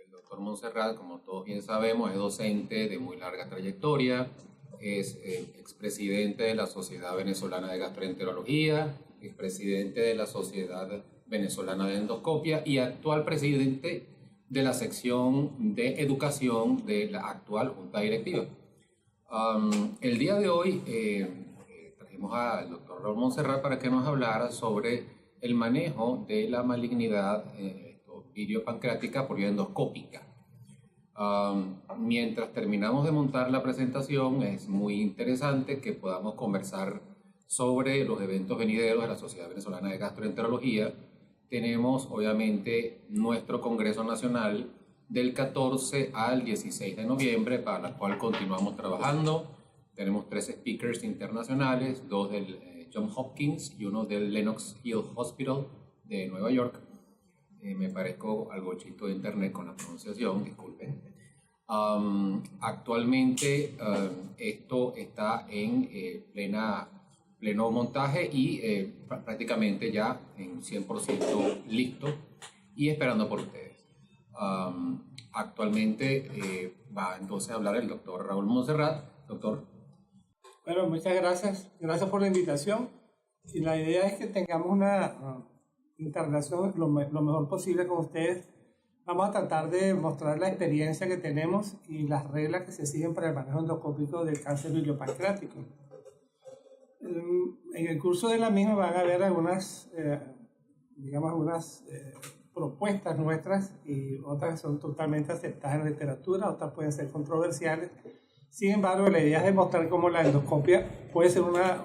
El doctor Montserrat, como todos bien sabemos, es docente de muy larga trayectoria, es expresidente de la Sociedad Venezolana de Gastroenterología, expresidente de la Sociedad Venezolana de Endoscopia y actual presidente de la sección de educación de la actual Junta Directiva. El día de hoy trajimos al doctor Raúl Montserrat para que nos hablara sobre el manejo de la malignidad biliopancreática por vía endoscópica. Mientras terminamos de montar la presentación, es muy interesante que podamos conversar sobre los eventos venideros de la Sociedad Venezolana de Gastroenterología. Tenemos obviamente nuestro Congreso Nacional del 14 al 16 de noviembre, para el cual continuamos trabajando. Tenemos 3 speakers internacionales, 2 del Johns Hopkins y uno del Lenox Hill Hospital de Nueva York. Me parezco al gochito de internet con la pronunciación, disculpen. Actualmente esto está en pleno montaje y prácticamente ya en 100% listo y esperando por ustedes. Actualmente va entonces a hablar el doctor Raúl Montserrat. Doctor. Bueno, muchas gracias. Gracias por la invitación. Y la idea es que tengamos una integración lo mejor posible con ustedes. Vamos a tratar de mostrar la experiencia que tenemos y las reglas que se siguen para el manejo endoscópico del cáncer biliopancreático. En el curso de la misma van a haber algunas, propuestas nuestras y otras son totalmente aceptadas en la literatura, otras pueden ser controversiales. Sin embargo, la idea es demostrar cómo la endoscopia puede ser una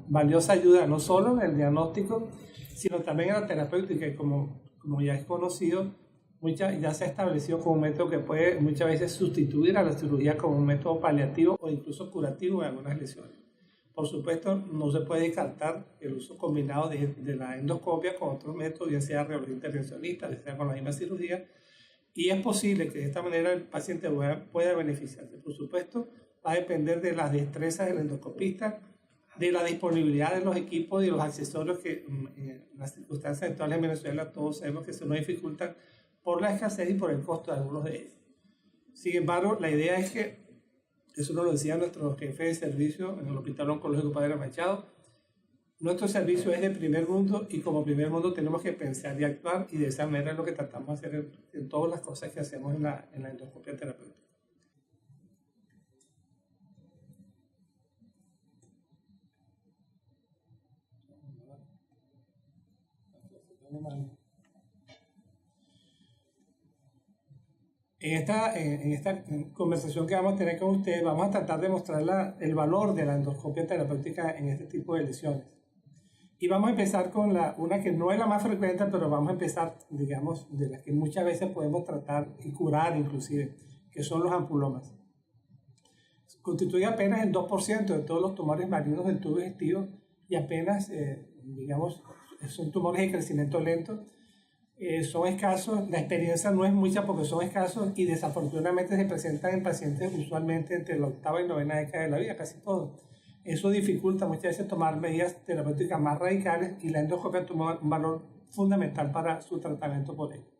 valiosa ayuda no solo en el diagnóstico, sino también en la terapéutica, y como ya es conocido, ya se ha establecido como un método que puede muchas veces sustituir a la cirugía como un método paliativo o incluso curativo en algunas lesiones. Por supuesto, no se puede descartar el uso combinado de la endoscopia con otros métodos, ya sea radiología intervencionista, ya sea con la misma cirugía, y es posible que de esta manera el paciente pueda beneficiarse. Por supuesto, va a depender de las destrezas del endoscopista, de la disponibilidad de los equipos y de los accesorios que en las circunstancias actuales en Venezuela todos sabemos que se nos dificultan por la escasez y por el costo de algunos de ellos. Sin embargo, la idea es que, eso nos lo decía nuestro jefe de servicio en el Hospital Oncológico Padre Machado, nuestro servicio es de primer mundo y como primer mundo tenemos que pensar y actuar, y de esa manera es lo que tratamos de hacer en todas las cosas que hacemos en la endoscopia terapéutica. En esta conversación que vamos a tener con ustedes, vamos a tratar de mostrar el valor de la endoscopia terapéutica en este tipo de lesiones. Y vamos a empezar con una que no es la más frecuente, pero vamos a empezar, digamos, de las que muchas veces podemos tratar y curar inclusive, que son los ampulomas. Constituye apenas el 2% de todos los tumores malignos del tubo digestivo y apenas, son tumores de crecimiento lento. Son escasos, la experiencia no es mucha porque son escasos y desafortunadamente se presentan en pacientes usualmente entre la 8ª y 9ª década de la vida, casi todos. Eso dificulta muchas veces tomar medidas terapéuticas más radicales y la endoscopia toma un valor fundamental para su tratamiento por ello.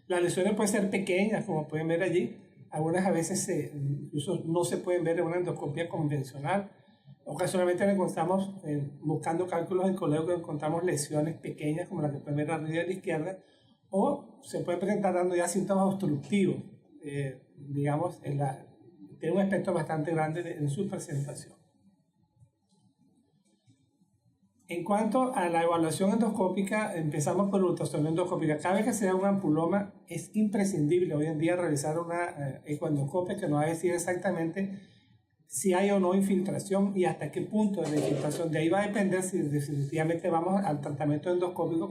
Las lesiones pueden ser pequeñas, como pueden ver allí. Algunas a veces incluso no se pueden ver en una endoscopia convencional. Ocasionalmente encontramos, buscando cálculos en colegio, encontramos lesiones pequeñas como la que pueden ver arriba a la izquierda, o se puede presentar dando ya síntomas obstructivos, tiene un aspecto bastante grande en su presentación. En cuanto a la evaluación endoscópica, empezamos por la ultrasonido endoscópica. Cada vez que se da un ampuloma, es imprescindible hoy en día realizar una ecoendoscopia que nos va a decir exactamente si hay o no infiltración y hasta qué punto de la infiltración. De ahí va a depender si definitivamente vamos al tratamiento endoscópico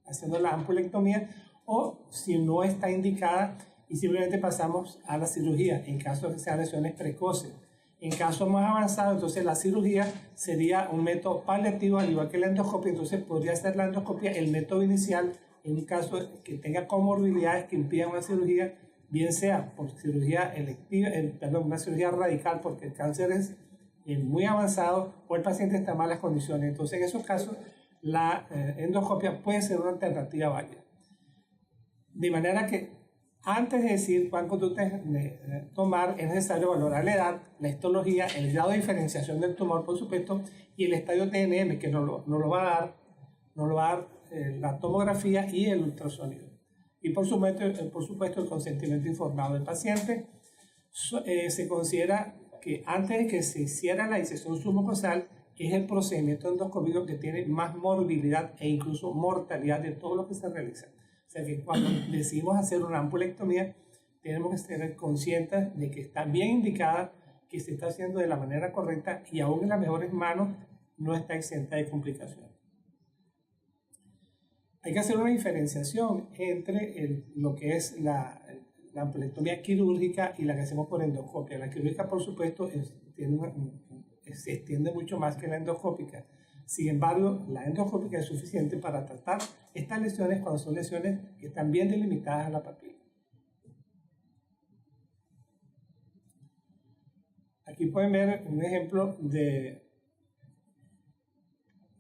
haciendo la ampulectomía o si no está indicada y simplemente pasamos a la cirugía en caso de que sean lesiones precoces. En casos más avanzados, entonces la cirugía sería un método paliativo, al igual que la endoscopia. Entonces podría ser la endoscopia el método inicial en un caso que tenga comorbilidades que impidan una cirugía, bien sea por cirugía electiva, una cirugía radical porque el cáncer es muy avanzado o el paciente está en malas condiciones. Entonces en esos casos la endoscopia puede ser una alternativa válida. De manera que Antes de decir cuál conducta tomar, es necesario valorar la edad, la histología, el grado de diferenciación del tumor, por supuesto, y el estadio TNM, que nos lo va a dar la tomografía y el ultrasonido. Y por supuesto el consentimiento informado del paciente. Se considera que antes de que se hiciera la disección submucosal, es el procedimiento endoscópico que tiene más morbilidad e incluso mortalidad de todo lo que se realiza. O sea que cuando decidimos hacer una ampulectomía, tenemos que ser conscientes de que está bien indicada, que se está haciendo de la manera correcta y aún en las mejores manos no está exenta de complicaciones. Hay que hacer una diferenciación entre lo que es la ampulectomía quirúrgica y la que hacemos por endoscopia. La quirúrgica, por supuesto, se extiende mucho más que la endoscópica. Sin embargo, la endoscópica es suficiente para tratar estas lesiones cuando son lesiones que están bien delimitadas a la papila. Aquí pueden ver un ejemplo de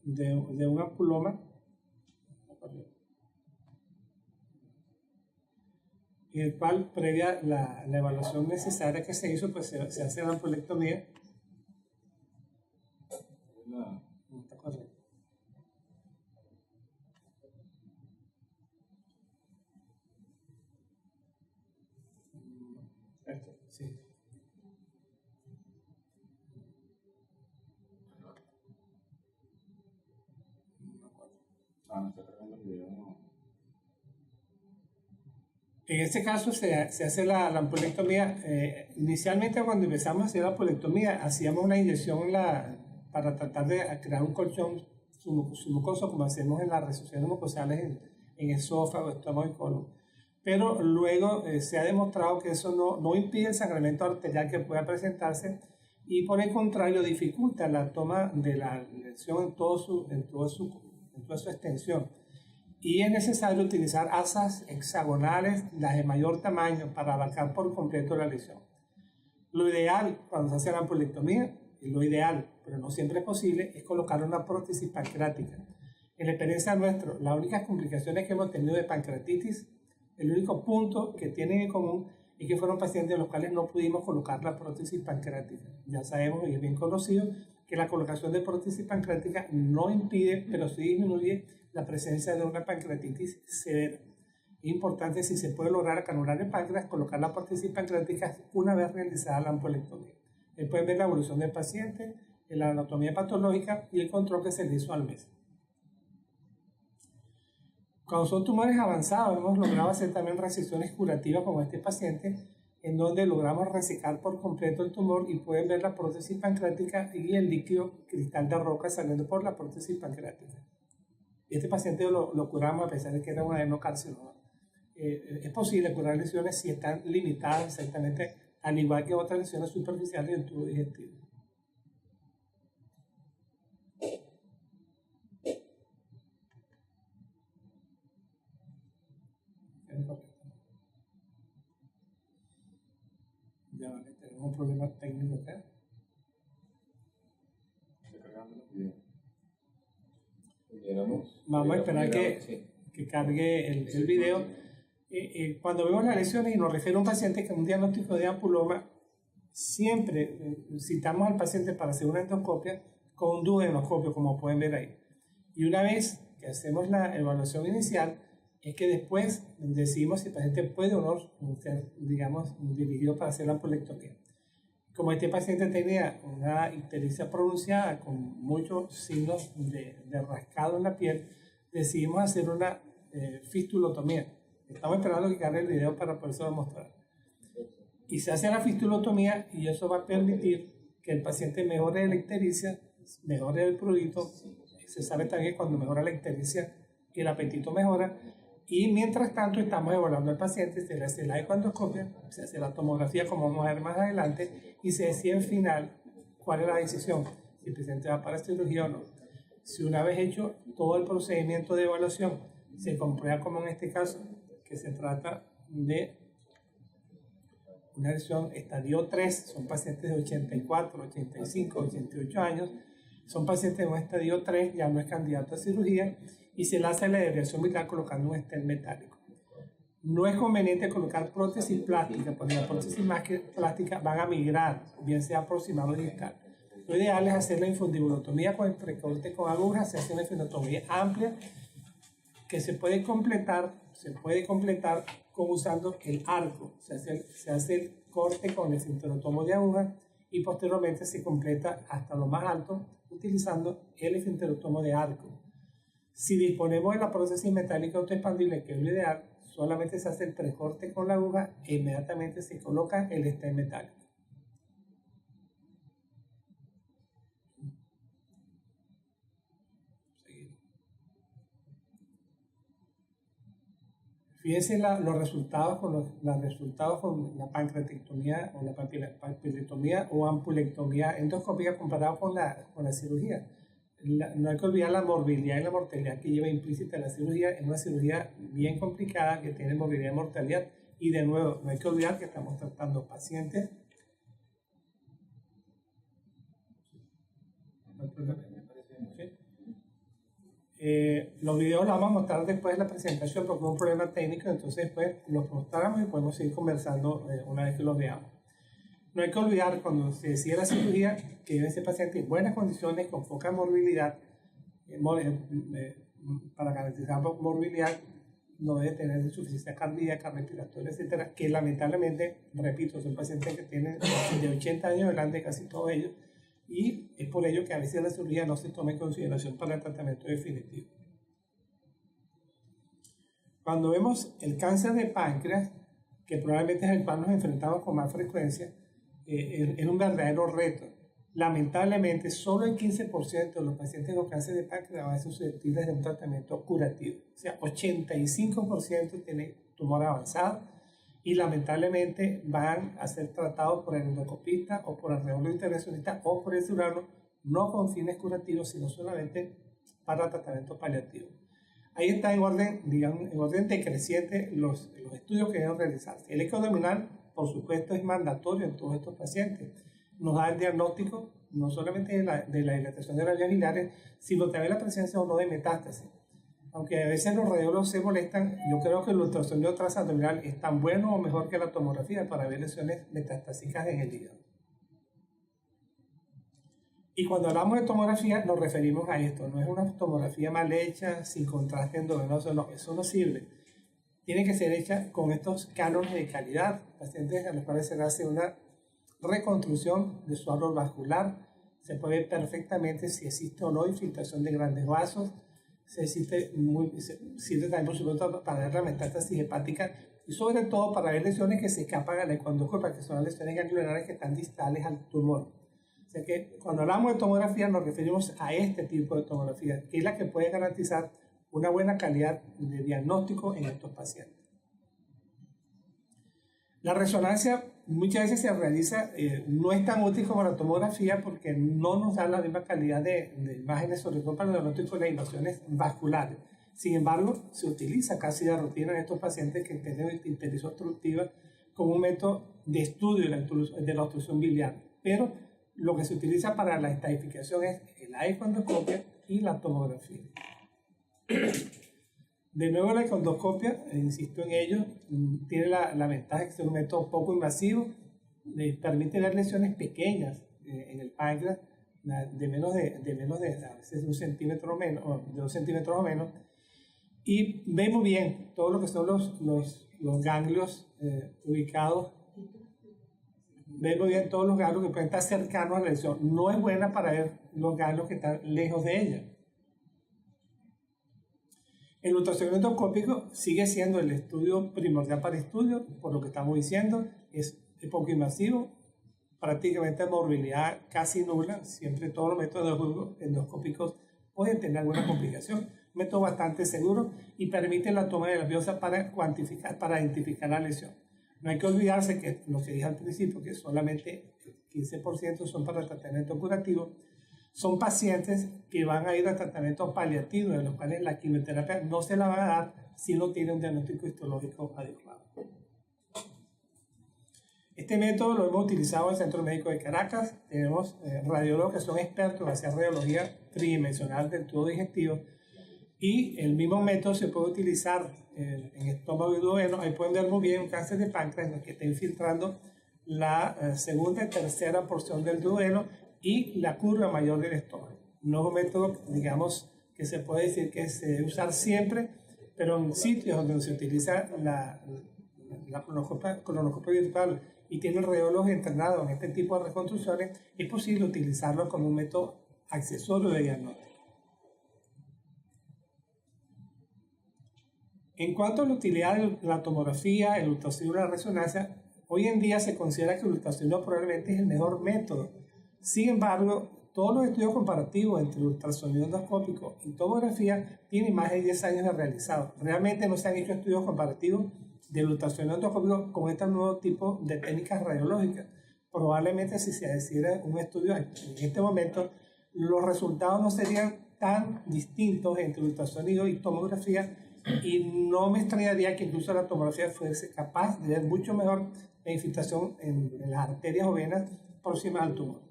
un ampuloma, en el cual, previa la evaluación necesaria que se hizo, pues se hace la ampulectomía. No está correcto. Sí. En este caso se hace la ampulectomía. Inicialmente cuando empezamos a hacer la ampulectomía hacíamos una inyección para tratar de crear un colchón submucoso como hacemos en las resecciones mucosales en esófago, estómago y colon. Pero luego se ha demostrado que eso no impide el sangramiento arterial que pueda presentarse y por el contrario dificulta la toma de la lesión en toda su extensión. Y es necesario utilizar asas hexagonales, las de mayor tamaño, para abarcar por completo la lesión. Lo ideal cuando se hace la ampulectomía, lo ideal, pero no siempre es posible, es colocar una prótesis pancreática. En la experiencia nuestra, las únicas complicaciones que hemos tenido de pancreatitis, el único punto que tienen en común es que fueron pacientes a los cuales no pudimos colocar la prótesis pancreática. Ya sabemos, y es bien conocido, que la colocación de prótesis pancreática no impide, pero sí disminuye la presencia de una pancreatitis severa. Es importante, si se puede lograr canular el páncreas, colocar la prótesis pancreática una vez realizada la ampulectomía. Pueden ver la evolución del paciente, la anatomía patológica y el control que se le hizo al mes. Cuando son tumores avanzados, hemos logrado hacer también resecciones curativas con este paciente, en donde logramos resecar por completo el tumor y pueden ver la prótesis pancreática y el líquido cristal de roca saliendo por la prótesis pancreática. Este paciente lo curamos a pesar de que era un adenocarcinoma. Es posible curar lesiones si están limitadas exactamente, al igual que otras lesiones superficiales del tubo digestivo. Ya vale, tenemos un problema técnico acá. Vamos a esperar que cargue el video. Cuando vemos las lesiones y nos refiere a un paciente que un diagnóstico de ampuloma, siempre citamos al paciente para hacer una endoscopia con un duodenoscopio, como pueden ver ahí. Y una vez que hacemos la evaluación inicial, es que después decidimos si el paciente puede o no ser, digamos, dirigido para hacer la ampulectomía. Como este paciente tenía una ictericia pronunciada con muchos signos de rascado en la piel, decidimos hacer una fistulotomía. Estamos esperando que cargue el video para poderlo mostrar. Y se hace la fistulotomía y eso va a permitir que el paciente mejore la ictericia, mejore el prurito. Se sabe también que cuando mejora la ictericia, el apetito mejora. Y mientras tanto estamos evaluando al paciente, se le hace la ecoendoscopia, se hace la tomografía como vamos a ver más adelante y se decide al final cuál es la decisión, si el paciente va para cirugía o no. Si una vez hecho todo el procedimiento de evaluación se comprueba, como en este caso, que se trata de una lesión estadio 3, son pacientes de 84, 85, 88 años, son pacientes de un estadio 3, ya no es candidato a cirugía, y se le hace la desviación vital colocando un stent metálico. No es conveniente colocar prótesis plástica, porque las prótesis plásticas van a migrar, bien sea aproximado o distal. Lo ideal es hacer la infundibulotomía con el recorte con agujas. Se hace una infundibulotomía amplia que se puede completar con usando el arco. Se hace el corte con el esfinterotomo de aguja y posteriormente se completa hasta lo más alto utilizando el esfinterotomo de arco. Si disponemos de la prótesis metálica autoexpandible, que es lo ideal, solamente se hace el precorte con la aguja e inmediatamente se coloca el stent metálico. Fíjense los resultados con la pancreatectomía o la papilectomía o ampulectomía endoscópica comparado con la cirugía. No hay que olvidar la morbilidad y la mortalidad que lleva implícita la cirugía. Es una cirugía bien complicada que tiene morbilidad y mortalidad. Y de nuevo, no hay que olvidar que estamos tratando pacientes. Los videos los vamos a mostrar después de la presentación porque es un problema técnico, entonces después los mostramos y podemos seguir conversando una vez que los veamos. No hay que olvidar cuando se decide la cirugía que debe ser paciente en buenas condiciones, con poca morbilidad. Para garantizar morbilidad no debe tener insuficiencia cardíaca, respiratoria, etcétera, que lamentablemente, repito, son pacientes que tienen de 80 años adelante, casi todos ellos, y es por ello que a veces la cirugía no se toma en consideración para el tratamiento definitivo. Cuando vemos el cáncer de páncreas, que probablemente es el cual nos enfrentamos con más frecuencia, es un verdadero reto. Lamentablemente, solo el 15% de los pacientes con cáncer de páncreas van a ser susceptibles de un tratamiento curativo. O sea, 85% tienen tumor avanzado y lamentablemente van a ser tratados por el endoscopista o por el radiólogo intervencionista o por el cirujano, no con fines curativos, sino solamente para tratamiento paliativo. Ahí está en orden decreciente los estudios que deben realizarse. El eco abdominal, por supuesto, es mandatorio en todos estos pacientes. Nos da el diagnóstico no solamente de la dilatación de las vías biliares, sino también la presencia o no de metástasis. Aunque a veces los radiólogos se molestan, yo creo que el ultrasonido transabdominal es tan bueno o mejor que la tomografía para ver lesiones metastásicas en el hígado. Y cuando hablamos de tomografía nos referimos a esto, no es una tomografía mal hecha, sin contraste endovenoso, no, eso no sirve. Tiene que ser hecha con estos cánones de calidad, pacientes a los cuales se hace una reconstrucción de su árbol vascular, se puede ver perfectamente si existe o no infiltración de grandes vasos, sirve también por supuesto para ver la metástasis hepática y sobre todo para ver lesiones que se escapan a la econdoscopia, que son las lesiones ganglionares que están distales al tumor. O sea que cuando hablamos de tomografía nos referimos a este tipo de tomografía, que es la que puede garantizar una buena calidad de diagnóstico en estos pacientes. La resonancia muchas veces se realiza, no es tan útil como la tomografía porque no nos da la misma calidad de imágenes, sobre todo para el diagnóstico de las invasiones vasculares. Sin embargo, se utiliza casi de rutina en estos pacientes que tienen ictericia obstructiva como un método de estudio de la obstrucción biliar. Pero lo que se utiliza para la estadificación es la econdoscopia y la tomografía. De nuevo, la econdoscopia, insisto en ello, tiene la ventaja de que es un método poco invasivo, le permite ver lesiones pequeñas en el páncreas, de menos de a veces 1 centímetro o menos, o de 2 centímetros o menos, y vemos bien todo lo que son los ganglios ubicados. Vemos bien todos los ganglios que pueden estar cercanos a la lesión. No es buena para ver los ganglios que están lejos de ella. El ultrasonido endoscópico sigue siendo el estudio primordial para estudio, por lo que estamos diciendo, es poco invasivo, prácticamente morbilidad casi nula, siempre todos los métodos endoscópicos pueden tener alguna complicación, un método bastante seguro y permite la toma de la biopsia para identificar la lesión. No hay que olvidarse que lo que dije al principio, que solamente el 15% son para tratamiento curativo, son pacientes que van a ir a tratamientos paliativos, en los cuales la quimioterapia no se la van a dar si no tiene un diagnóstico histológico adecuado. Este método lo hemos utilizado en el Centro Médico de Caracas. Tenemos radiólogos que son expertos en hacer radiología tridimensional del tubo digestivo Y el mismo método se puede utilizar en estómago y duodeno. Ahí pueden ver muy bien un cáncer de páncreas en el que está infiltrando la segunda y tercera porción del duodeno y la curva mayor del estómago. No es un método, digamos, que se puede decir que se debe usar siempre, pero en sitios donde se utiliza la colonoscopia virtual y tiene radiólogos entrenados en este tipo de reconstrucciones, es posible utilizarlo como un método accesorio de diagnóstico. En cuanto a la utilidad de la tomografía, el ultrasonido y la resonancia, hoy en día se considera que el ultrasonido probablemente es el mejor método. Sin embargo, todos los estudios comparativos entre ultrasonido endoscópico y tomografía tienen más de 10 años de realizados. Realmente no se han hecho estudios comparativos del ultrasonido endoscópico con este nuevo tipo de técnicas radiológicas. Probablemente si se hiciera un estudio en este momento, los resultados no serían tan distintos entre ultrasonido y tomografía, y no me extrañaría que incluso la tomografía fuese capaz de ver mucho mejor la infiltración en las arterias o venas próximas al tumor.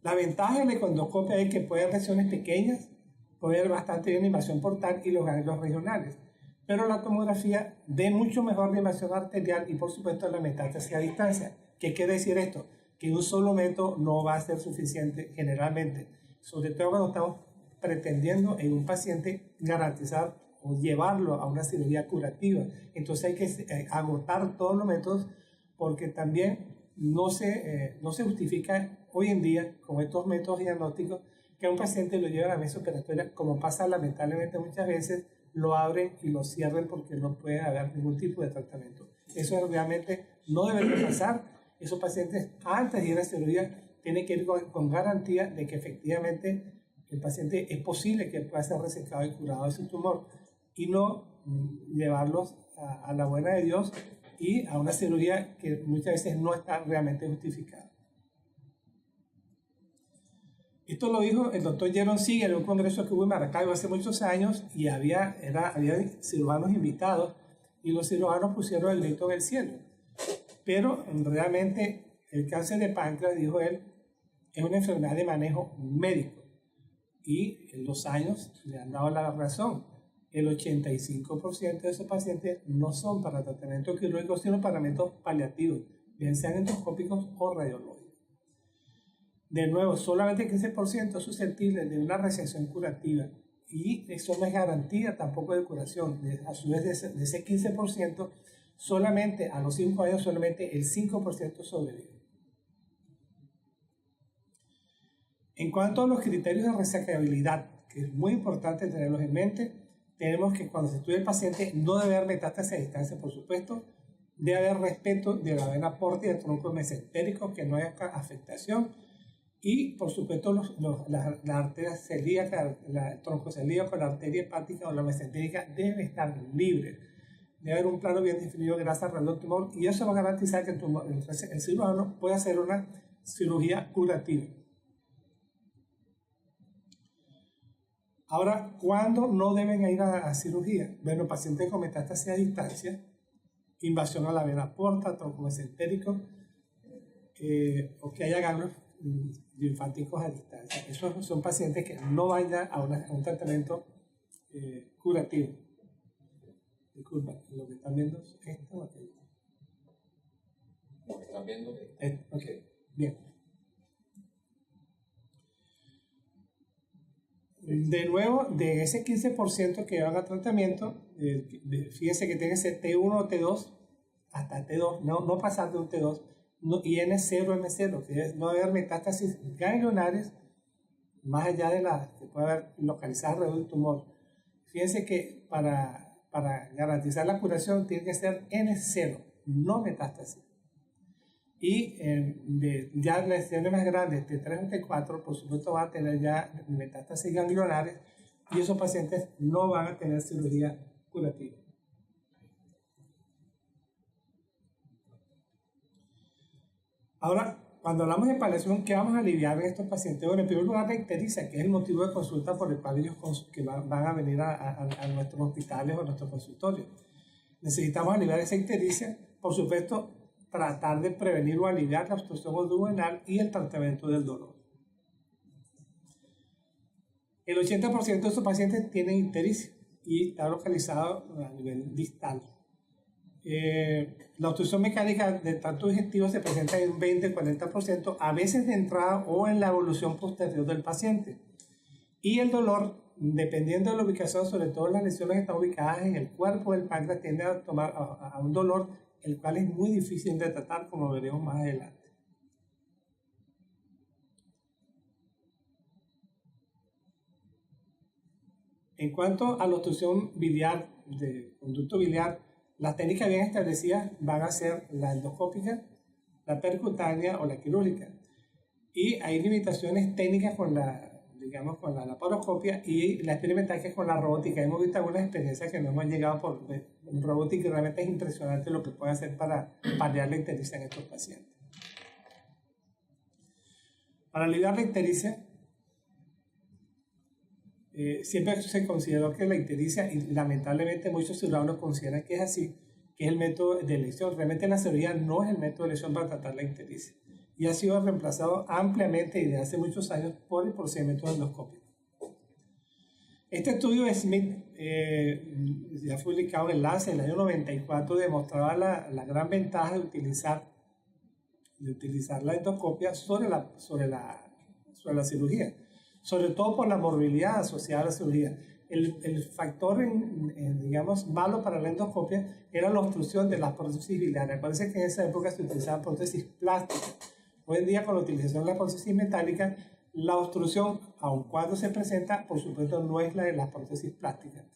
La ventaja de la econdoscopia es que puede ver lesiones pequeñas, puede ver bastante bien la invasión portal y los ganglios regionales, pero la tomografía ve mucho mejor la invasión arterial y por supuesto la metástasis a distancia. ¿Qué quiere decir esto? Que un solo método no va a ser suficiente generalmente, sobre todo cuando estamos pretendiendo en un paciente garantizar o llevarlo a una cirugía curativa. Entonces hay que agotar todos los métodos, porque también no se justifica hoy en día con estos métodos diagnósticos que a un paciente lo lleven a la mesa operatoria, como pasa lamentablemente muchas veces, lo abren y lo cierren porque no puede haber ningún tipo de tratamiento. Eso realmente no debería pasar. Esos pacientes antes de ir a la cirugía tienen que ir con garantía de que efectivamente el paciente es posible que pueda ser resecado y curado de su tumor, y no llevarlos a la buena de Dios y a una cirugía que muchas veces no está realmente justificada. Esto lo dijo el doctor Jeron Seeger en un congreso que hubo en Maracaibo hace muchos años, y había cirujanos invitados y los cirujanos pusieron el grito en el cielo. Pero realmente el cáncer de páncreas, dijo él, es una enfermedad de manejo médico, y en los años le han dado la razón. El 85% de esos pacientes no son para tratamiento quirúrgico, sino para métodos paliativos, bien sean endoscópicos o radiológicos. De nuevo, solamente el 15% es susceptible de una resección curativa, y eso no es garantía tampoco de curación. A su vez, de ese 15%, solamente a los 5 años, solamente el 5% sobrevive. En cuanto a los criterios de resecabilidad, que es muy importante tenerlos en mente, tenemos que cuando se estudia el paciente no debe haber metástasis a distancia, por supuesto, debe haber respeto de la vena porta y del tronco mesentérico, que no haya afectación, y por supuesto las arterias celíacas, el tronco celíaco, la arteria hepática o la mesentérica deben estar libres. Debe haber un plano bien definido de grasa alrededor del tumor, y eso va a garantizar que el cirujano pueda hacer una cirugía curativa. Ahora, ¿cuándo no deben ir a cirugía? Bueno, pacientes con metástasis a distancia, invasión a la vena porta, tronco mesentérico, o que haya ganglios linfáticos a distancia. Esos son pacientes que no vayan a un tratamiento curativo. Disculpa, ¿lo que están viendo es esto o aquello? Lo que están viendo. Ok, bien. De nuevo, de ese 15% que van a tratamiento, fíjense que tiene ese T1 o T2, hasta T2, no pasar de un T2, y N0, M0, que es no haber metástasis ganglionares más allá de la que puede haber localizada alrededor del tumor. Fíjense que para garantizar la curación tiene que ser N0, no metástasis. Y ya lesiones más grandes, T3 o T4, por supuesto van a tener ya metástasis ganglionares, y esos pacientes no van a tener cirugía curativa. Ahora, cuando hablamos de paliación, ¿qué vamos a aliviar en estos pacientes? Bueno, en primer lugar, la ictericia, que es el motivo de consulta por el cual ellos que van a venir a nuestros hospitales o a nuestros consultorios. Necesitamos aliviar esa ictericia, por supuesto, tratar de prevenir o aliviar la obstrucción duodenal y el tratamiento del dolor. El 80% de estos pacientes tienen ictericia y está localizado a nivel distal. La obstrucción mecánica del tracto digestivo se presenta en un 20-40%, a veces de entrada o en la evolución posterior del paciente. Y el dolor, dependiendo de la ubicación, sobre todo las lesiones que están ubicadas en el cuerpo del páncreas, tiende a tomar a un dolor el cual es muy difícil de tratar, como veremos más adelante. En cuanto a la obstrucción biliar, de conducto biliar, las técnicas bien establecidas van a ser la endoscópica, la percutánea o la quirúrgica. Y hay limitaciones técnicas con digamos, con la laparoscopia y la experimental, que es con la robótica. Hemos visto algunas experiencias que nos han llegado por robótica y realmente es impresionante lo que puede hacer para paliar la ictericia en estos pacientes. Para aliviar la ictericia, siempre se consideró que la ictericia, y lamentablemente muchos ciudadanos consideran que es así, que es el método de elección. Realmente la cirugía no es el método de elección para tratar la ictericia y ha sido reemplazado ampliamente desde hace muchos años por el procedimiento endoscópico. Este estudio de Smith, ya fue publicado en el Lancet en el año 94, demostraba la gran ventaja de utilizar la endoscopia sobre la cirugía, sobre todo por la morbilidad asociada a la cirugía. El factor, digamos, malo para la endoscopia era la obstrucción de las prótesis biliares. Parece que en esa época se utilizaban prótesis plásticas. Hoy en día, con la utilización de la prótesis metálica, la obstrucción, aun cuando se presenta, por supuesto, no es la de las prótesis plásticas.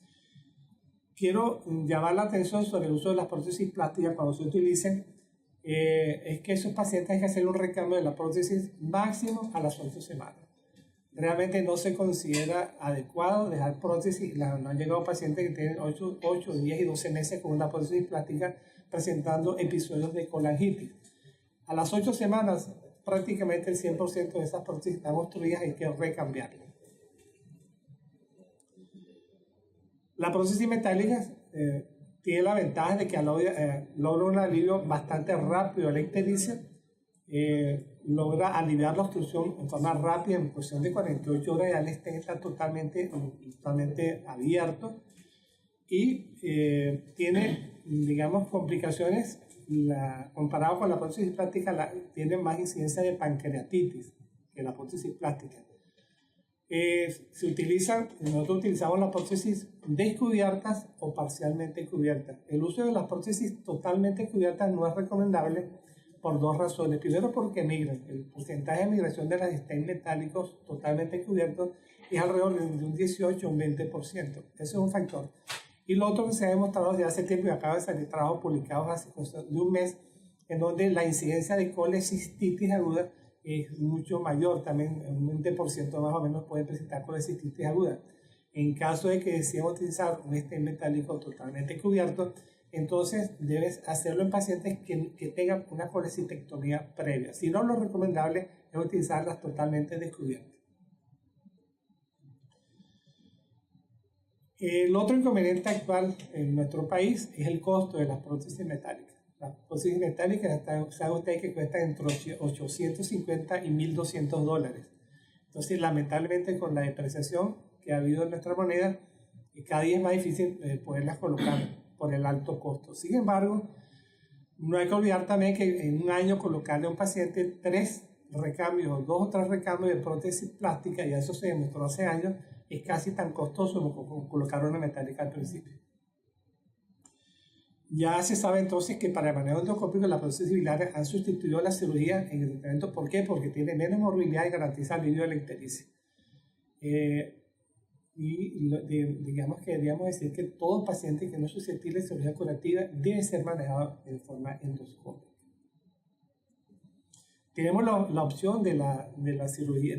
Quiero llamar la atención sobre el uso de las prótesis plásticas cuando se utilicen. Es que esos pacientes hay que hacer un recambio de la prótesis máximo a las 8 semanas. Realmente no se considera adecuado dejar prótesis. No han llegado pacientes que tienen 8, 10 y 12 meses con una prótesis plástica presentando episodios de colangitis. A las 8 semanas, prácticamente el 100% de esas prótesis están obstruidas y hay que recambiarlas. La prótesis metálica tiene la ventaja de que logra un alivio bastante rápido a la ictericia, logra aliviar la obstrucción en forma rápida, en cuestión de 48 horas ya el estén está totalmente abierto y tiene, digamos, complicaciones. Comparado con la prótesis plástica, tiene más incidencia de pancreatitis que la prótesis plástica. Nosotros utilizamos las prótesis descubiertas o parcialmente cubiertas. El uso de las prótesis totalmente cubiertas no es recomendable por dos razones. Primero, porque migran. El porcentaje de migración de los stents metálicos totalmente cubiertos es alrededor de un 18 o un 20%. Eso es un factor. Y lo otro que se ha demostrado desde hace tiempo, y acaba de salir trabajos publicados hace cosa de un mes, en donde la incidencia de colecistitis aguda es mucho mayor, también un 20% más o menos puede presentar colecistitis aguda. En caso de que deseemos utilizar un stent metálico totalmente cubierto, entonces debes hacerlo en pacientes que tengan una colecistectomía previa. Si no, lo recomendable es utilizarlas totalmente descubiertas. El otro inconveniente actual en nuestro país es el costo de las prótesis metálicas. Las prótesis metálicas sabe usted que cuestan entre 850 y $1,200. Entonces, lamentablemente, con la depreciación que ha habido en nuestra moneda, cada día es más difícil poderlas colocar por el alto costo. Sin embargo, no hay que olvidar también que en un año colocarle a un paciente 2 o 3 recambios de prótesis plástica, y eso se demostró hace años, es casi tan costoso como colocar una metálica al principio. Ya se sabe entonces que para el manejo endoscópico las prótesis biliares han sustituido la cirugía en el tratamiento. ¿Por qué? Porque tiene menos morbilidad y garantiza alivio de la ictericia. Digamos que deberíamos decir que todo paciente que no es susceptible de cirugía curativa debe ser manejado de forma endoscópica. Tenemos la opción de la cirugía,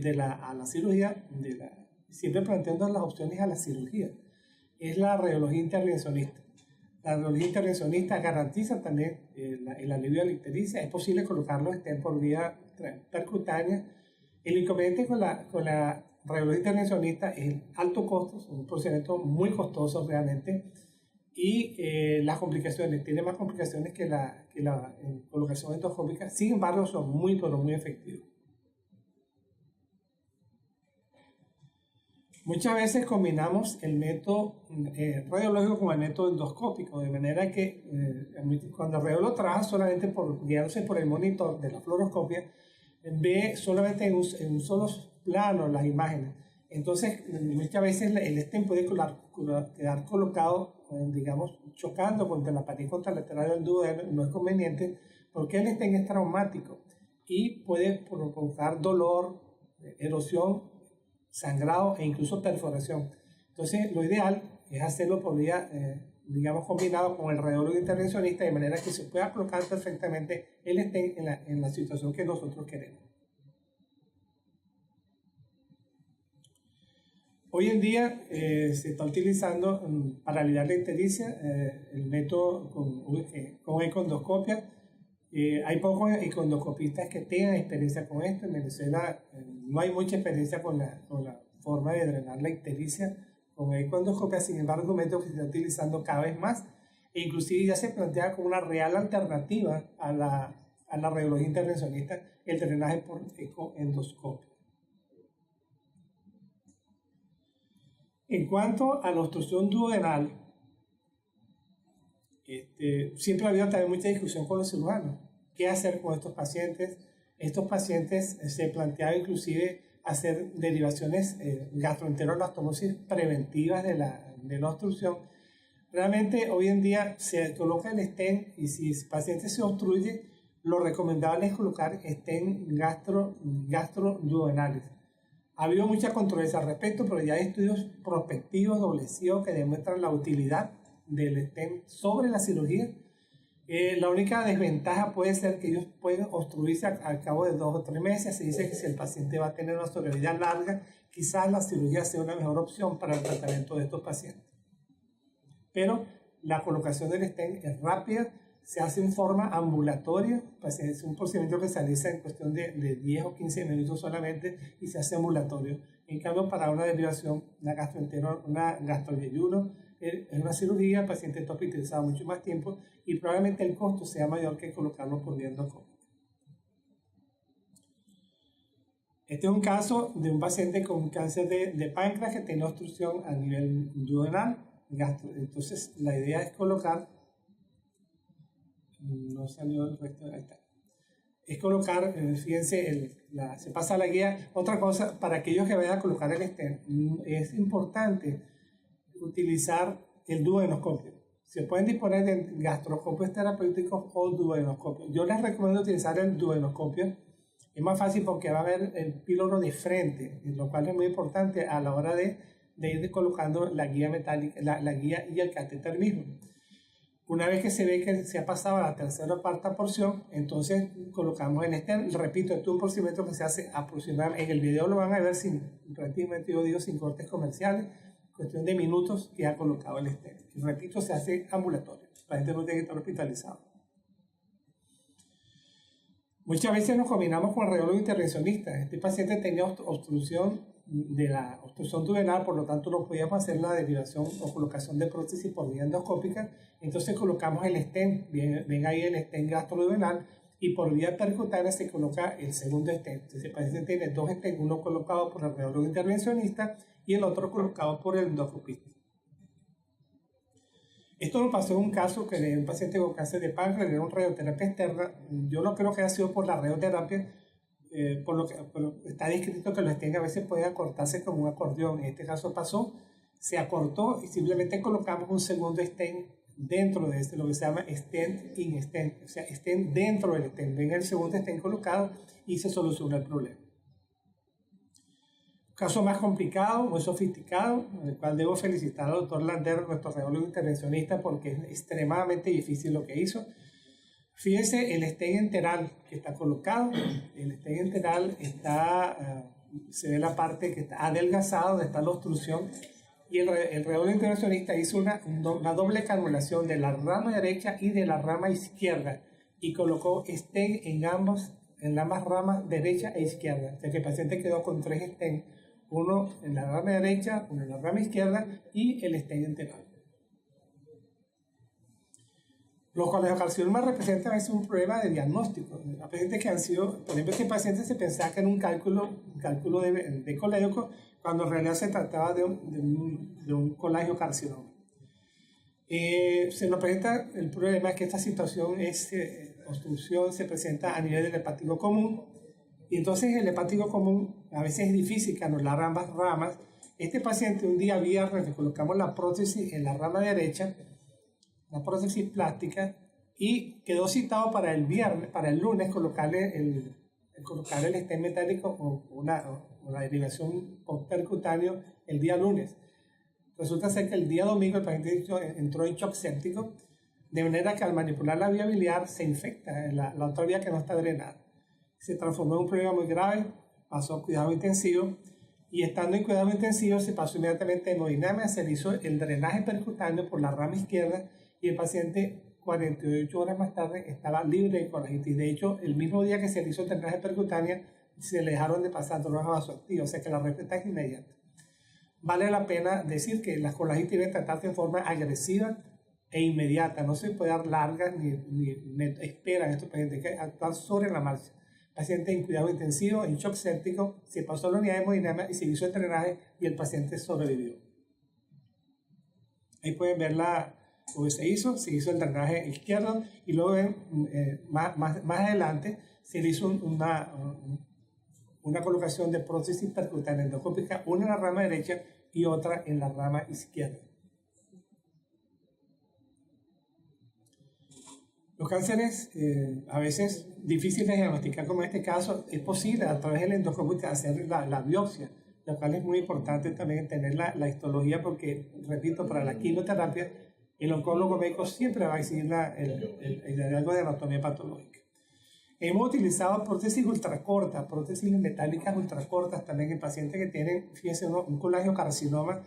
siempre planteando las opciones a la cirugía. Es la radiología intervencionista. La radiología intervencionista garantiza también el alivio de la ictericia. Es posible colocarlo por vía percutánea. El inconveniente con la radiología intervencionista es el alto costo, es un procedimiento muy costoso realmente, y las complicaciones, tiene más complicaciones que la colocación endoscópica. Sin embargo, son muy, pero muy efectivos. Muchas veces combinamos el método radiológico con el método endoscópico, de manera que cuando el radiólogo trabaja solamente guiándose por el monitor de la fluoroscopia, ve solamente en un solo plano las imágenes. Entonces, muchas veces el stent puede quedar colocado, digamos, chocando contra la pared contralateral del duodeno. No es conveniente porque el stent es traumático y puede provocar dolor, erosión, sangrado e incluso perforación. Entonces, lo ideal es hacerlo por vía, digamos, combinado con el radiólogo intervencionista, de manera que se pueda colocar perfectamente el stent en la situación que nosotros queremos. Hoy en día se está utilizando para aliviar la ictericia el método con econdoscopia. Hay pocos econdoscopistas que tengan experiencia con esto. En Venezuela no hay mucha experiencia con la forma de drenar la ictericia con econdoscopia. Sin embargo, es un método que se está utilizando cada vez más e inclusive ya se plantea como una real alternativa a la radiología intervencionista el drenaje por ecoendoscopia. En cuanto a la obstrucción duodenal, siempre ha habido también mucha discusión con los cirujanos. ¿Qué hacer con estos pacientes? Estos pacientes se planteaba inclusive hacer derivaciones gastroenterolastomosis preventivas de la obstrucción. Realmente hoy en día se coloca el stent y si el paciente se obstruye, lo recomendable es colocar stent gastroduodenales. Ha habido mucha controversia al respecto, pero ya hay estudios prospectivos doble ciego que demuestran la utilidad del stent sobre la cirugía. La única desventaja puede ser que ellos pueden obstruirse al cabo de 2 o 3 meses. Se dice que si el paciente va a tener una sobrevida larga, quizás la cirugía sea una mejor opción para el tratamiento de estos pacientes. Pero la colocación del stent es rápida, se hace en forma ambulatoria, es un procedimiento que se realiza en cuestión de 10 o 15 minutos solamente y se hace ambulatorio. En cambio, para una derivación, una gastroyeyuno, es una cirugía, el paciente está hospitalizado mucho más tiempo y probablemente el costo sea mayor que colocarlo por vía endoscópica. Este es un caso de un paciente con cáncer de páncreas que tiene obstrucción a nivel duodenal. Entonces, la idea es colocar, no salió el resto, ahí está. Es colocar, fíjense, se pasa la guía. Otra cosa, para aquellos que vayan a colocar el stent, es importante utilizar el duodenoscopio. Se pueden disponer de gastroscopios terapéuticos o duodenoscopios. Yo les recomiendo utilizar el duodenoscopio. Es más fácil porque va a haber el píloro de frente, lo cual es muy importante a la hora de ir colocando la guía metálica, la guía y el catéter mismo. Una vez que se ve que se ha pasado a la tercera o cuarta porción, entonces colocamos el stent. Repito, esto es un procedimiento que se hace aproximadamente, en el video lo van a ver prácticamente yo digo sin cortes comerciales, cuestión de minutos que ha colocado el stent. Y repito, se hace ambulatorio, la gente no tiene que estar hospitalizado. Muchas veces nos combinamos con el radiólogo intervencionista. Este paciente tenía obstrucción duodenal, por lo tanto no podíamos hacer la derivación o colocación de prótesis por vía endoscópica. Entonces colocamos el stent, ven ahí el stent gastroduodenal, y por vía percutánea se coloca el segundo stent. Entonces el paciente tiene 2 stents, uno colocado por el radiólogo intervencionista y el otro colocado por el endoscopista. Esto nos pasó en un caso que de un paciente con cáncer de páncreas, era una radioterapia externa. Yo no creo que haya sido por la radioterapia, por lo que está descrito que los stents a veces pueden acortarse como un acordeón. En este caso pasó, se acortó y simplemente colocamos un segundo stent dentro de lo que se llama stent in stent, o sea, stent dentro del stent. Ven el segundo stent colocado y se soluciona el problema. Caso más complicado, muy sofisticado, en el cual debo felicitar al doctor Lander, nuestro radiólogo intervencionista, porque es extremadamente difícil lo que hizo. Fíjense el stent enteral que está colocado. El stent enteral se ve la parte que está adelgazada, donde está la obstrucción, y el radiólogo intervencionista hizo una doble canulación de la rama derecha y de la rama izquierda y colocó stent en ambas ramas derecha e izquierda. O sea que el paciente quedó con 3 stents, uno en la rama derecha, uno en la rama izquierda y el stent enteral. Los coliocarcinomas representan a veces un problema de diagnóstico. Los pacientes que han sido, por ejemplo, este paciente se pensaba que era un cálculo de colédoco, cuando en realidad se trataba de un colangiocarcinoma. Se nos presenta el problema que esta situación es obstrucción se presenta a nivel del hepático común, y entonces el hepático común a veces es difícil que anular ambas ramas. Este paciente un día viernes le colocamos la prótesis en la rama derecha, la prótesis plástica, y quedó citado para el viernes, para el lunes, colocarle el stent metálico o la derivación percutáneo el día lunes. Resulta ser que el día domingo el paciente entró en shock séptico, de manera que al manipular la vía biliar se infecta la otra vía que no está drenada. Se transformó en un problema muy grave, pasó a cuidado intensivo, y estando en cuidado intensivo se pasó inmediatamente a hemodinamia, se le hizo el drenaje percutáneo por la rama izquierda, y el paciente 48 horas más tarde estaba libre de colangitis. De hecho, el mismo día que se le hizo el drenaje percutáneo se le dejaron de pasar drogas vasoactivas, o sea que la respuesta es inmediata. Vale la pena decir que las colangitis deben tratarse en forma agresiva e inmediata. No se puede dar largas ni esperan estos pacientes, hay que actuar sobre la marcha. Paciente en cuidado intensivo, en shock séptico, se pasó a la unidad de hemodinamia y se hizo el drenaje y el paciente sobrevivió. Ahí pueden ver lo que se hizo el drenaje izquierdo, y luego más adelante se le hizo una colocación de prótesis percutánea endoscópica, una en la rama derecha y otra en la rama izquierda. Los cánceres a veces difíciles de diagnosticar, como en este caso, es posible a través del endoscopio hacer la biopsia, lo cual es muy importante también tener la histología, porque, repito, para la quimioterapia el oncólogo médico siempre va a exigir el hallazgo de anatomía patológica. Hemos utilizado prótesis ultracortas, prótesis metálicas ultracortas también en pacientes que tienen, fíjense, un colangiocarcinoma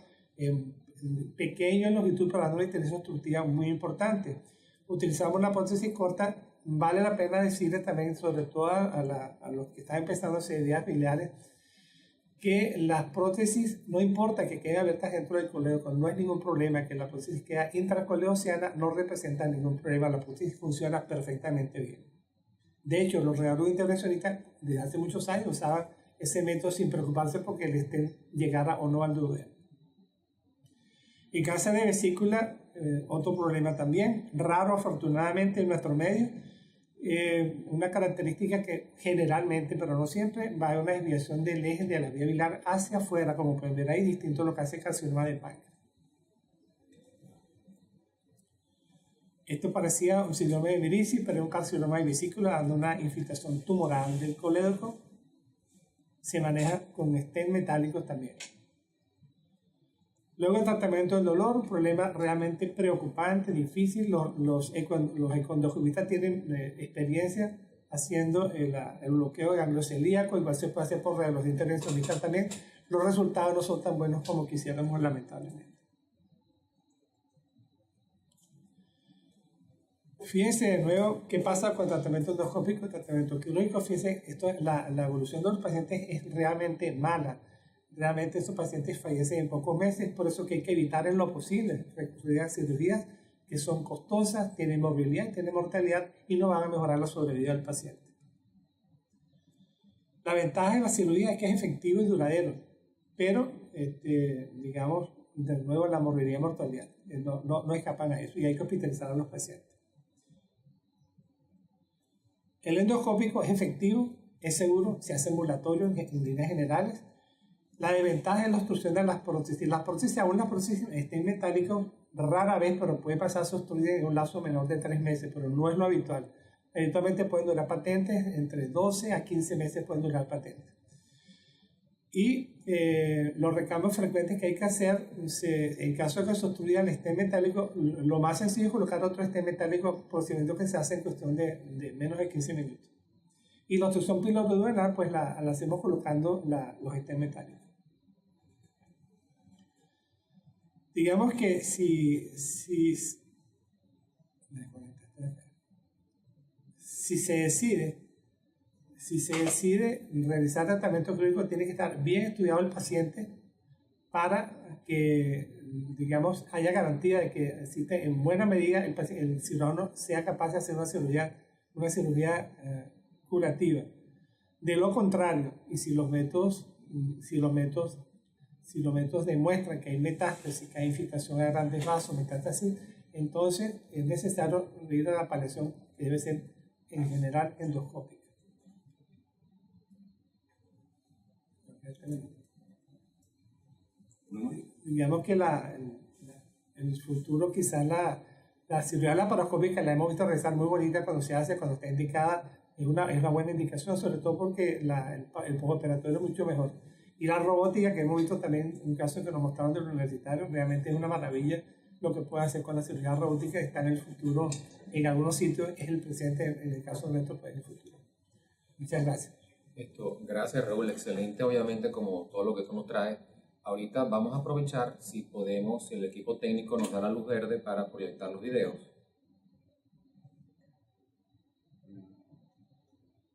pequeño en longitud, pero dando una intención obstructiva muy importante. Utilizamos la prótesis corta. Vale la pena decirle también, sobre todo a los que están empezando a hacer vías biliares, que las prótesis, no importa que queden abiertas dentro del colédoco, no es ningún problema. Que la prótesis queda intracoleoceana no representa ningún problema, la prótesis funciona perfectamente bien. De hecho, los radiólogos intervencionistas desde hace muchos años usaban ese método sin preocuparse porque el stent llegara o no al duodeno. En cáncer de vesícula, otro problema también, raro afortunadamente en nuestro medio, una característica que generalmente, pero no siempre, va a una desviación del eje de la vía biliar hacia afuera, como pueden ver ahí, distinto a lo que hace el carcinoma de páncreas. Esto parecía un síndrome de Mirici, pero es un carcinoma de vesícula dando una infiltración tumoral del colédoco. Se maneja con stent metálicos también. Luego el tratamiento del dolor, un problema realmente preocupante, difícil. Los endoscopistas tienen experiencia haciendo el bloqueo ganglio celíaco, igual se puede hacer por radiología intervencionista también. Los resultados no son tan buenos como quisiéramos, lamentablemente. Fíjense de nuevo qué pasa con el tratamiento endoscópico y el tratamiento quirúrgico. Fíjense, la evolución de los pacientes es realmente mala. Realmente estos pacientes fallecen en pocos meses, por eso que hay que evitar en lo posible recurrir a cirugías que son costosas, tienen movilidad, tienen mortalidad y no van a mejorar la sobrevida del paciente. La ventaja de la cirugía es que es efectivo y duradero, pero digamos, de nuevo la movilidad y mortalidad no escapan a eso y hay que hospitalizar a los pacientes. El endoscópico es efectivo, es seguro, se hace ambulatorio en líneas generales. La desventaja es la obstrucción de las prótesis. Las prótesis, aún las prótesis stent metálicos, rara vez, pero puede pasar a obstruir en un lapso menor de 3 meses, pero no es lo habitual. Eventualmente pueden durar patentes, entre 12 a 15 meses pueden durar patentes. Y los recambios frecuentes que hay que hacer, en caso de que se obstruya el stent metálico, lo más sencillo es colocar otro stent metálico, procedimiento que se hace en cuestión de menos de 15 minutos. Y la obstrucción piloduodenal, pues la hacemos colocando los stents metálicos. Digamos que si se decide realizar tratamiento clínico, tiene que estar bien estudiado el paciente para que, digamos, haya garantía de que existe en buena medida el cirujano sea capaz de hacer una cirugía curativa. De lo contrario, y si los métodos Si los métodos demuestran que hay metástasis, que hay infiltración a grandes vasos, metástasis, entonces es necesario ir a la paliación que debe ser en general endoscópica. Digamos que el futuro, quizás la cirugía laparoscópica la hemos visto realizar muy bonita cuando se hace, cuando está indicada, es una buena indicación, sobre todo porque el postoperatorio es mucho mejor. Y la robótica, que hemos visto también, un caso que nos mostraron de los universitarios, realmente es una maravilla lo que puede hacer con la cirugía robótica, está en el futuro, en algunos sitios es el presente, en el caso de nuestro país, en el futuro. Muchas gracias. Gracias, Raúl, excelente, obviamente, como todo lo que tú nos traes. Ahorita vamos a aprovechar, si podemos, si el equipo técnico nos da la luz verde para proyectar los videos.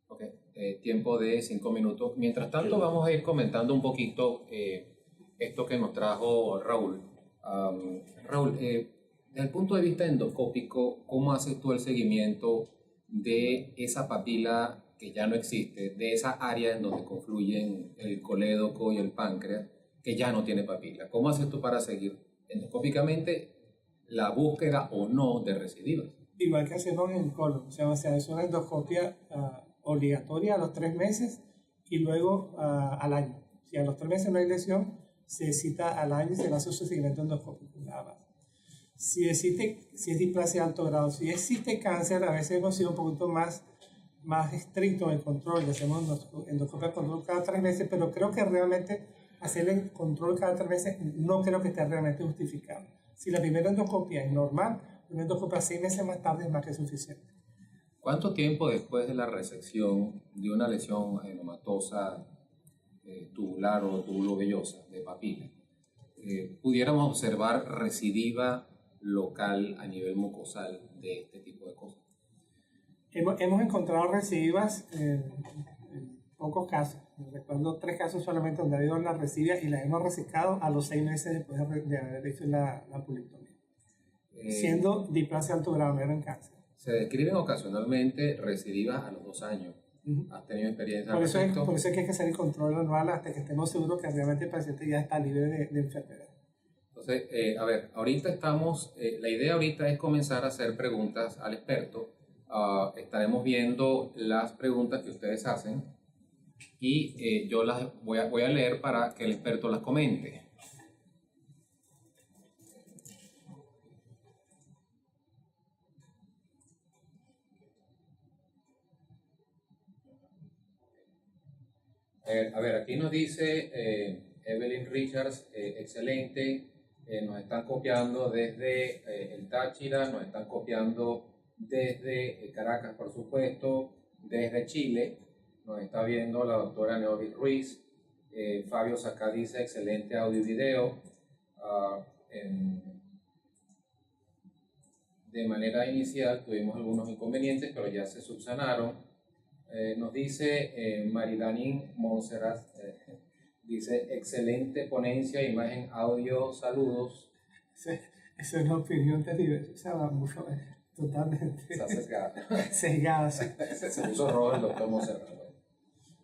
Ok, tiempo de 5 minutos. Mientras tanto, vamos a ir comentando un poquito esto que nos trajo Raúl. Raúl, desde el punto de vista endoscópico, ¿cómo haces tú el seguimiento de esa papila que ya no existe, de esa área en donde confluyen el colédoco y el páncreas, que ya no tiene papila? ¿Cómo haces tú para seguir endoscópicamente la búsqueda o no de recidivas? Igual que hacemos en el colon, o sea, es una endoscopia obligatoria a los 3 meses y luego al año. Si a los 3 meses no hay lesión, se cita al año y se le hace su seguimiento endoscópico, nada más. Si es displasia de alto grado, si existe cáncer, a veces hemos sido un poquito más estricto en el control, le hacemos endoscopia control cada 3 meses, pero creo que realmente hacer el control cada 3 meses no creo que esté realmente justificado. Si la primera endoscopia es normal, una endoscopia 6 meses más tarde es más que suficiente. ¿Cuánto tiempo después de la resección de una lesión adenomatosa tubular o tubulovellosa de papila pudiéramos observar recidiva local a nivel mucosal de este tipo de cosas? Hemos encontrado recidivas en pocos casos. Recuerdo 3 casos solamente donde ha habido una residia y la hemos resecado a los 6 meses después de haber hecho la pulectomía. Siendo displasia alto grado, no era en cáncer. Se describen ocasionalmente recidivas a los 2 años. ¿Has tenido experiencia al respecto? Por eso es que hay que hacer el control anual hasta que estemos seguros que realmente el paciente ya está libre de enfermedad. Entonces, a ver, ahorita estamos, la idea ahorita es comenzar a hacer preguntas al experto. Estaremos viendo las preguntas que ustedes hacen y yo las voy a leer para que el experto las comente. A ver, aquí nos dice Evelyn Richards, excelente, nos están copiando desde el Táchira, nos están copiando desde Caracas, por supuesto, desde Chile, nos está viendo la doctora Neovis Ruiz, Fabio Sacá dice excelente audio y video. De manera inicial tuvimos algunos inconvenientes, pero ya se subsanaron. Nos dice Maridanín Monserrat, dice excelente ponencia, imagen, audio, saludos. Esa es una opinión terrible, se va mucho, totalmente. Está sesgada. Sesgada, sí. Se puso rojo el doctor Monserrat.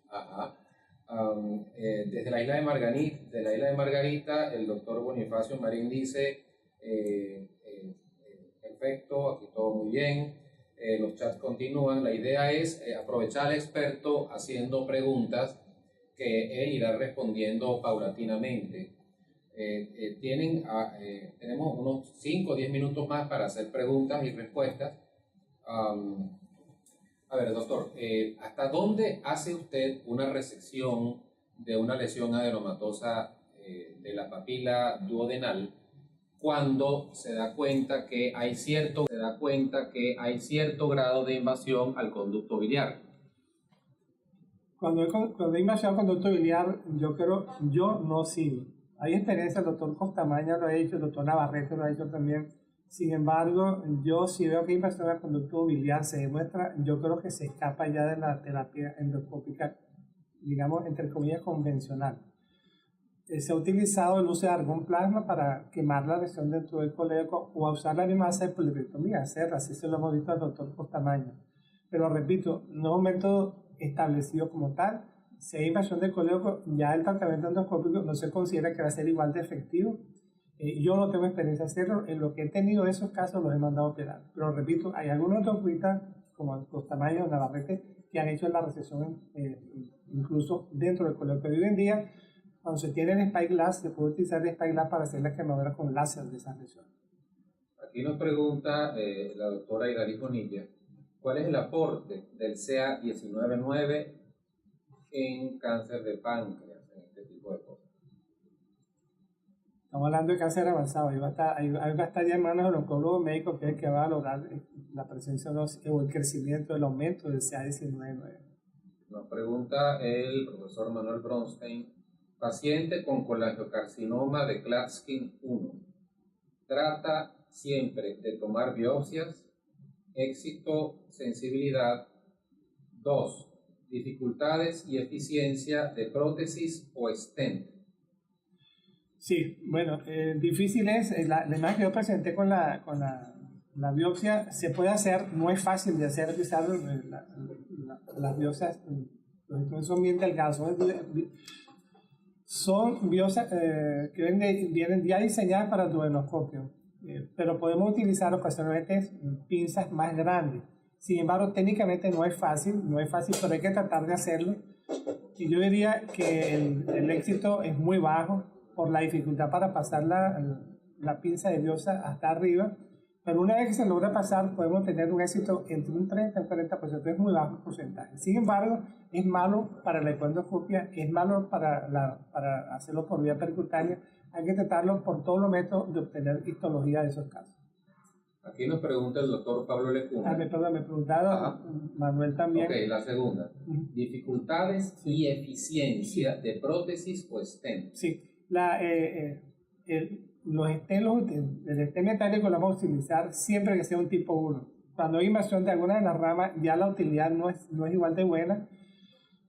Ajá. Desde la isla de Margarita, el doctor Bonifacio Marín dice perfecto, aquí todo muy bien. Los chats continúan. La idea es aprovechar al experto haciendo preguntas que él irá respondiendo paulatinamente. Tenemos unos 5 o 10 minutos más para hacer preguntas y respuestas. A ver, doctor, ¿hasta dónde hace usted una resección de una lesión adenomatosa de la papila duodenal cuando se da cuenta que hay cierto grado de invasión al conducto biliar? Cuando hay invasión al conducto biliar, yo no sigo. Hay experiencia, el doctor Costamaña lo ha hecho, el doctor Navarrete lo ha hecho también. Sin embargo, yo si veo que hay invasión al conducto biliar se demuestra, yo creo que se escapa ya de la terapia endoscópica, digamos, entre comillas, convencional. Se ha utilizado el uso de argón plasma para quemar la lesión dentro del colédoco o a usar la misma masa de polirectomía, hacerla, así se lo hemos visto al doctor Costamaña. Pero repito, no es un método establecido como tal si hay invasión del cólico, ya el tratamiento endoscópico no se considera que va a ser igual de efectivo. Yo no tengo experiencia de hacerlo, en lo que he tenido esos casos los he mandado a operar. Pero repito, hay algunos endoscopistas, como los tamaños Navarrete, que han hecho la resección incluso dentro del cólico. Hoy en día, cuando se tiene el Spy Glass, se puede utilizar el Spy Glass para hacer la quemadura con láser de esa lesión. Aquí nos pregunta la doctora Idalí Bonilla, ¿cuál es el aporte del CA19-9 en cáncer de páncreas, en este tipo de cosas? Estamos hablando de cáncer avanzado, ahí va a estar ya en manos del oncólogo médico, que es el que va a valorar la presencia o el crecimiento, el aumento del CA19-9. Nos pregunta el profesor Manuel Bronstein, paciente con colangiocarcinoma de Klatskin 1, trata siempre de tomar biopsias, éxito, sensibilidad. 2. Dificultades y eficiencia de prótesis o stent. Sí, bueno, difícil es, la imagen que yo presenté con la biopsia se puede hacer, no es fácil de hacer, quizás las biopsias, los instrumentos son bien delgados, son biopsias que vienen ya diseñadas para duodenoscopio, pero podemos utilizar ocasionalmente pinzas más grandes. Sin embargo, técnicamente no es fácil, pero hay que tratar de hacerlo. Y yo diría que el éxito es muy bajo por la dificultad para pasar la pinza de biopsia hasta arriba, pero una vez que se logra pasar podemos tener un éxito entre un 30 y un 40%, es muy bajo el porcentaje. Sin embargo, es malo para la ecoendoscopia, es malo para hacerlo por vía percutánea, hay que tratarlo por todos los métodos de obtener histología de esos casos. Aquí nos pregunta el doctor Pablo Lecuna. Me preguntaba Manuel también. Ok, la segunda. Dificultades y eficiencia de prótesis o stent. Sí, los stent, el stent metálico lo vamos a utilizar siempre que sea un tipo 1. Cuando hay invasión de alguna de las ramas, ya la utilidad no es igual de buena.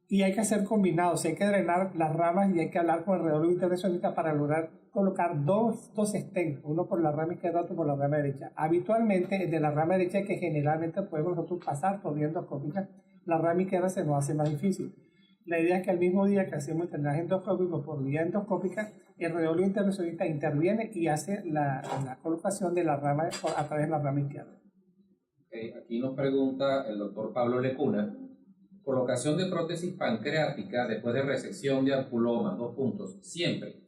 Y hay que hacer combinados, hay que drenar las ramas y hay que hablar con el radiólogo intervencionista para lograr colocar dos stents, uno por la rama izquierda y otro por la rama derecha. Habitualmente, el de la rama derecha, que generalmente podemos nosotros pasar por vía endoscópica, la rama izquierda se nos hace más difícil. La idea es que al mismo día que hacemos el drenaje endoscópico por vía endoscópica, el radiólogo intervencionista interviene y hace la colocación de la rama a través de la rama izquierda. Aquí nos pregunta el doctor Pablo Lecuna, colocación de prótesis pancreática después de resección de ampuloma, 2 puntos, siempre.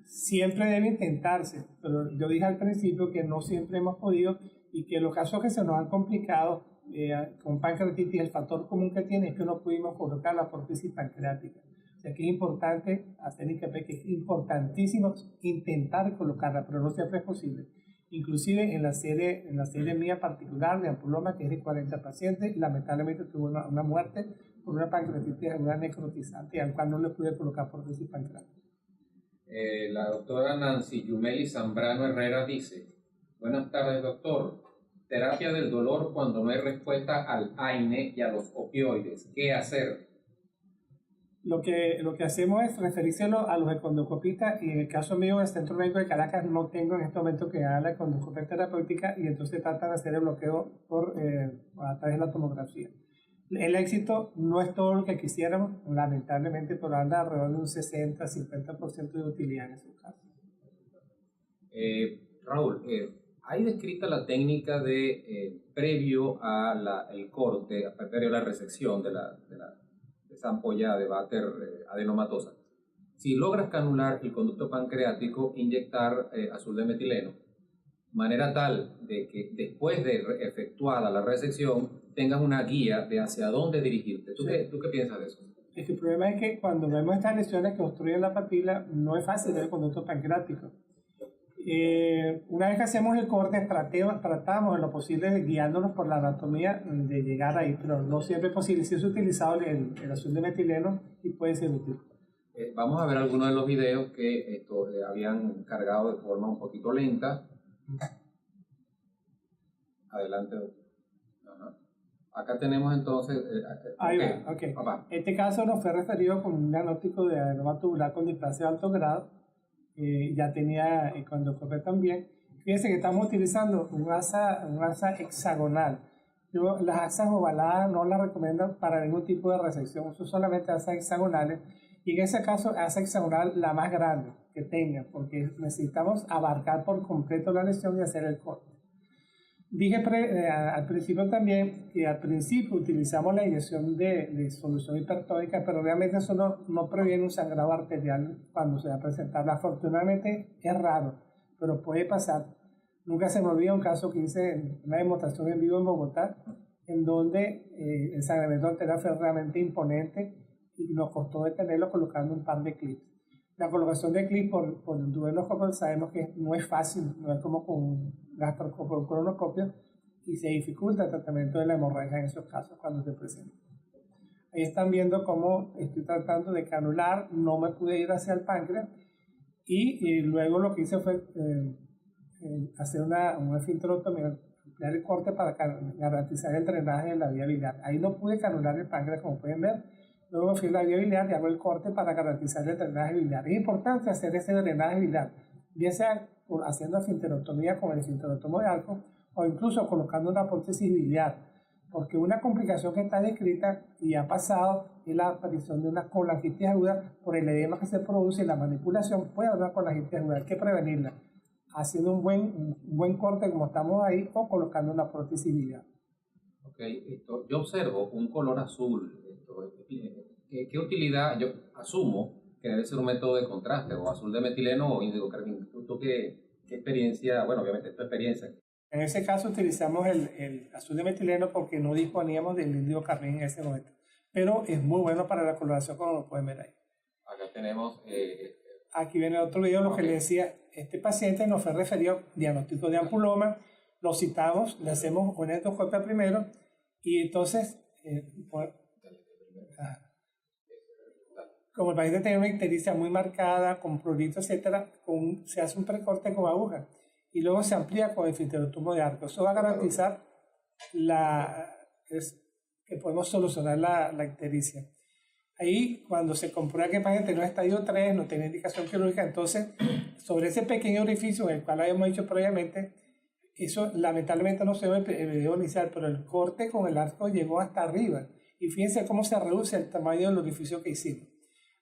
Siempre debe intentarse, pero yo dije al principio que no siempre hemos podido y que los casos que se nos han complicado con pancreatitis, el factor común que tiene es que no pudimos colocar la prótesis pancreática. O sea que es importante hacer hincapié que es importantísimo intentar colocarla, pero no siempre es posible. Inclusive en la serie mía particular de ampuloma, que es de 40 pacientes, lamentablemente tuvo una muerte por una pancreatitis aguda necrotizante, al cual no le pude colocar prótesis pancreática. La doctora Nancy Yumeli Zambrano Herrera dice, buenas tardes doctor, terapia del dolor cuando no hay respuesta al AINE y a los opioides, ¿qué hacer? Lo que hacemos es referírselo a los ecoendoscopistas, y en el caso mío, en el Centro Médico de Caracas, no tengo en este momento que haga la ecoendoscopia terapéutica, y entonces tratan de hacer el bloqueo a través de la tomografía. El éxito no es todo lo que quisiéramos, lamentablemente, pero anda alrededor de un 60-50% de utilidad en esos casos. Raúl, ¿hay descrita la técnica de previo al corte, previo a la resección de esa ampolla de váter adenomatosa? Si logras canular el conducto pancreático, inyectar azul de metileno, manera tal de que después de efectuada la resección tengas una guía de hacia dónde dirigirte. ¿Tú qué piensas de eso? Es que el problema es que cuando vemos estas lesiones que obstruyen la papila, no es fácil ver el conducto pancreático. Una vez que hacemos el corte, tratamos en lo posible, guiándonos por la anatomía, de llegar ahí, pero no siempre es posible. Si es utilizado el azul de metileno y puede ser útil. Vamos a ver algunos de los videos que habían cargado de forma un poquito lenta. Adelante. Ajá. Acá tenemos entonces... Ahí va, ok. Este caso nos fue referido con un diagnóstico de adenoma tubular con displasia de alto grado. Ya tenía ecoendoscopia también. Fíjense que estamos utilizando un asa hexagonal. Las asas ovaladas no las recomiendan para ningún tipo de resección, son solamente asas hexagonales, y en ese caso asa hexagonal la más grande que tenga, porque necesitamos abarcar por completo la lesión y hacer el corte. Dije al principio también que al principio utilizamos la inyección de solución hipertónica, pero realmente eso no previene un sangrado arterial cuando se va a presentar. Afortunadamente es raro, pero puede pasar. Nunca se me olvida un caso que hice en una demostración en vivo en Bogotá, en donde el sangramiento arterial fue realmente imponente y nos costó detenerlo colocando un par de clips. La colocación de clips por el duodenoscopio sabemos que no es fácil, no es como con un gastroscopio o un colonoscopio, y se dificulta el tratamiento de la hemorragia en esos casos cuando se presenta. Ahí están viendo cómo estoy tratando de canular, no me pude ir hacia el páncreas, y luego lo que hice fue hacer una esfinterotomía, ampliar el corte para garantizar el drenaje de la vía biliar. Ahí no pude canular el páncreas, como pueden ver. Luego fui a la vía biliar y hago el corte para garantizar el drenaje biliar. Es importante hacer ese drenaje biliar, bien sea haciendo esfinterotomía con el esfinterotomo de arco o incluso colocando una prótesis biliar, porque una complicación que está descrita y ha pasado es la aparición de una colangitis aguda por el edema que se produce y la manipulación. Puede haber una colangitis aguda, hay que prevenirla haciendo un buen corte como estamos ahí o colocando una prótesis biliar. Ok, yo observo un color azul. ¿Qué utilidad? Yo asumo que debe ser un método de contraste, o azul de metileno o índigo carmín. ¿Tú qué experiencia? Bueno, obviamente es tu experiencia. En ese caso utilizamos el azul de metileno porque no disponíamos del índigo carmín en ese momento. Pero es muy bueno para la coloración, como lo pueden ver ahí. Acá tenemos... Aquí viene otro video, lo que le decía, este paciente nos fue referido diagnóstico de ampuloma, lo citamos, le hacemos una endoscopia primero, y entonces, como el paciente tiene una ictericia muy marcada, con prurito, etc., se hace un precorte con aguja y luego se amplía con el esfinterotomo de arco. Eso va a garantizar que podemos solucionar la ictericia. Ahí, cuando se comprueba que el paciente no es estadio 3, no tiene indicación quirúrgica, entonces, sobre ese pequeño orificio en el cual habíamos dicho previamente, eso lamentablemente no se ve en el video inicial, pero el corte con el arco llegó hasta arriba. Y fíjense cómo se reduce el tamaño del orificio que hicimos.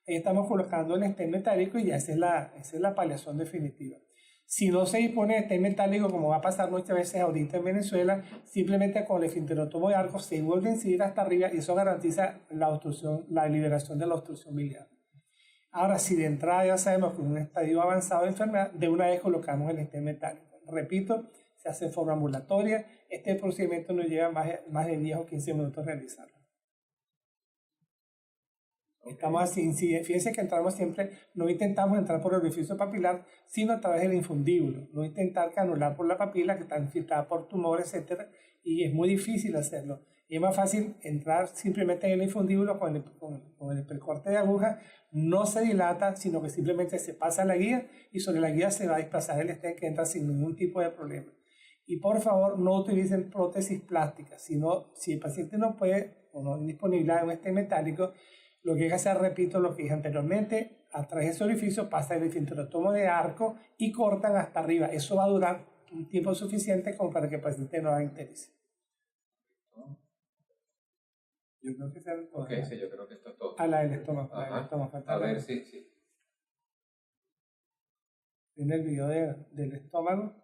Ahí estamos colocando el stent metálico y ya esa es la paliación definitiva. Si no se dispone de stent metálico, como va a pasar muchas veces ahorita en Venezuela, simplemente con el esfinterotomo de arco se vuelve a incidir hasta arriba y eso garantiza la liberación de la obstrucción biliar. Ahora, si de entrada ya sabemos que en un estadio avanzado de enfermedad, de una vez colocamos el stent metálico. Repito, se hace en forma ambulatoria. Este procedimiento nos lleva más de 10 o 15 minutos realizarlo. Estamos así, fíjense que entramos siempre, no intentamos entrar por el orificio papilar, sino a través del infundíbulo, no intentar canular por la papila que está infiltrada por tumores, etc. Y es muy difícil hacerlo. Y es más fácil entrar simplemente en el infundíbulo con el precorte de aguja, no se dilata, sino que simplemente se pasa la guía y sobre la guía se va a desplazar el stent que entra sin ningún tipo de problema. Y por favor, no utilicen prótesis plásticas, sino si el paciente no puede o no hay disponibilidad de un stent metálico, lo que hay que hacer, repito lo que dije anteriormente, a través de ese orificio pasa el esfinterotomo de arco y cortan hasta arriba. Eso va a durar un tiempo suficiente como para que el paciente no haga ictericia. Yo creo que sea todo. Ok, sí, yo creo que esto es todo. A la del estómago. A ver, sí. Viene el video del estómago.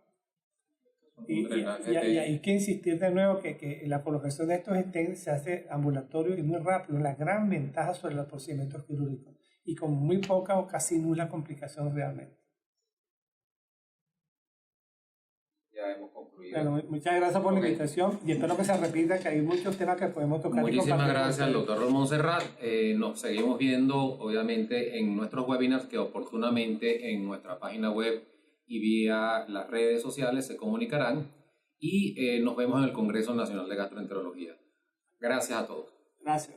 Y hay que insistir de nuevo que la colocación de estos stents se hace ambulatorio y muy rápido, la gran ventaja sobre los procedimientos quirúrgicos y con muy poca o casi nula complicación realmente. Ya hemos concluido. Bueno, muchas gracias por la invitación y espero que se repita, que hay muchos temas que podemos tocar. Muchísimas gracias al doctor Ramón Serrat. Nos seguimos viendo obviamente en nuestros webinars que oportunamente en nuestra página web y vía las redes sociales se comunicarán y nos vemos en el Congreso Nacional de Gastroenterología. Gracias a todos. Gracias.